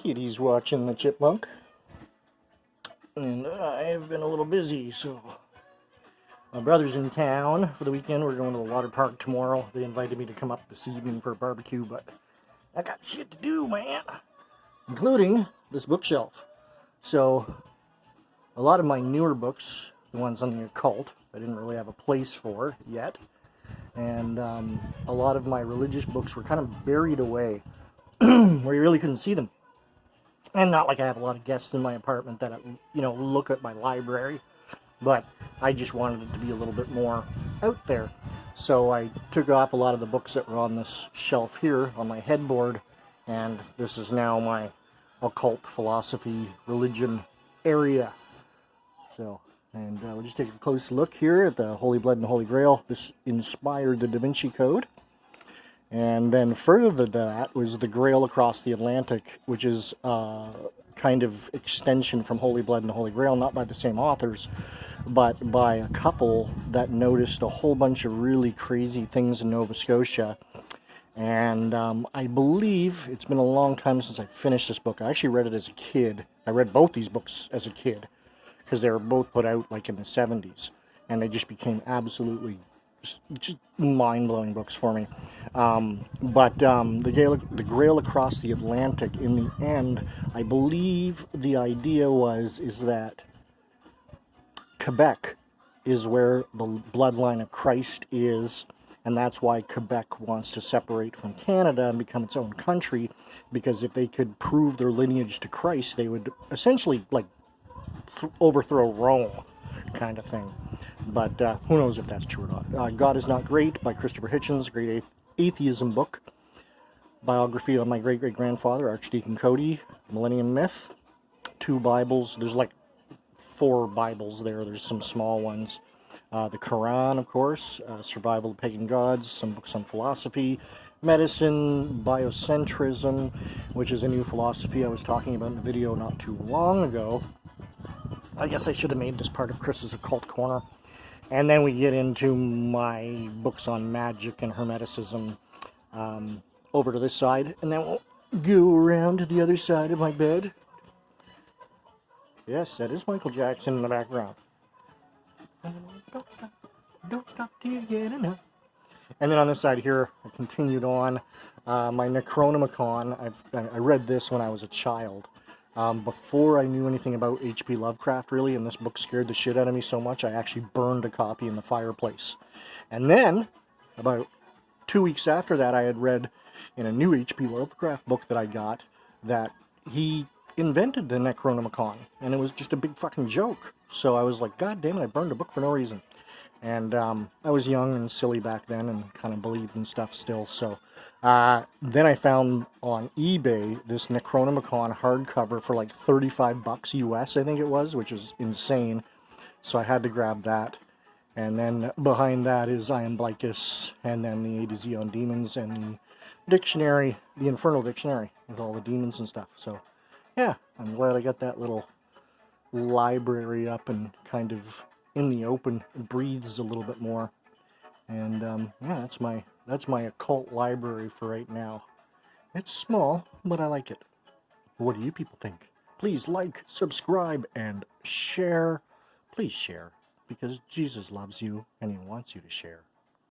Kitty's watching the chipmunk. And I've been a little busy, so my brother's in town for the weekend. We're going to the water park tomorrow. They invited me to come up this evening for a barbecue, but I got shit to do, man. Including this bookshelf. So, a lot of my newer books, the ones on the occult, I didn't really have a place for yet. And a lot of my religious books were kind of buried away, where you really couldn't see them. And not like I have a lot of guests in my apartment that, look at my library. But I just wanted it to be a little bit more out there. So I took off a lot of the books that were on this shelf here on my headboard. And this is now my occult philosophy religion area. So, and we'll just take a close look here at the Holy Blood and the Holy Grail. This inspired the Da Vinci Code. And then further to that was the Grail Across the Atlantic, which is kind of extension from Holy Blood and the Holy Grail, not by the same authors, but by a couple that noticed a whole bunch of really crazy things in Nova Scotia. And I believe it's been a long time since I finished this book. I actually read it as a kid. I read both these books as a kid because they were both put out like in the 70s, and they just became absolutely just mind-blowing books for me. But the Grail Across the Atlantic, in the end, I believe the idea is that Quebec is where the bloodline of Christ is, and that's why Quebec wants to separate from Canada and become its own country, because if they could prove their lineage to Christ, they would essentially like overthrow Rome, kind of thing. But who knows if that's true or not. God is Not Great by Christopher Hitchens, great atheism book. Biography on my great-great-grandfather, Archdeacon Cody, Millennium Myth. 2 Bibles. There's like 4 Bibles there. There's some small ones. The Quran, of course. Survival of Pagan Gods. Some books on philosophy. Medicine, biocentrism, which is a new philosophy I was talking about in a video not too long ago. I guess I should have made this part of Chris's Occult Corner. And then we get into my books on magic and hermeticism over to this side. And then we'll go around to the other side of my bed. Yes, that is Michael Jackson in the background. Don't stop till you get enough. And then on this side here, I continued on my Necronomicon. I read this when I was a child. Before I knew anything about H.P. Lovecraft, really, and this book scared the shit out of me so much, I actually burned a copy in the fireplace. And then, about 2 weeks after that, I had read in a new H.P. Lovecraft book that I got that he invented the Necronomicon, and it was just a big fucking joke. So I was like, God damn it, I burned a book for no reason. And I was young and silly back then and kind of believed in stuff still, so then I found on eBay this Necronomicon hardcover for like $35 US, I think it was, which is insane. So I had to grab that. And then behind that is Iamblichus, and then the A to Z on demons, and the dictionary, the Infernal dictionary, with all the demons and stuff. So yeah, I'm glad I got that little library up and kind of in the open. It breathes a little bit more. And yeah, that's my occult library for right now. It's small, but I like it. What do you people think? Please like, subscribe, and share. Please share, because Jesus loves you and he wants you to share.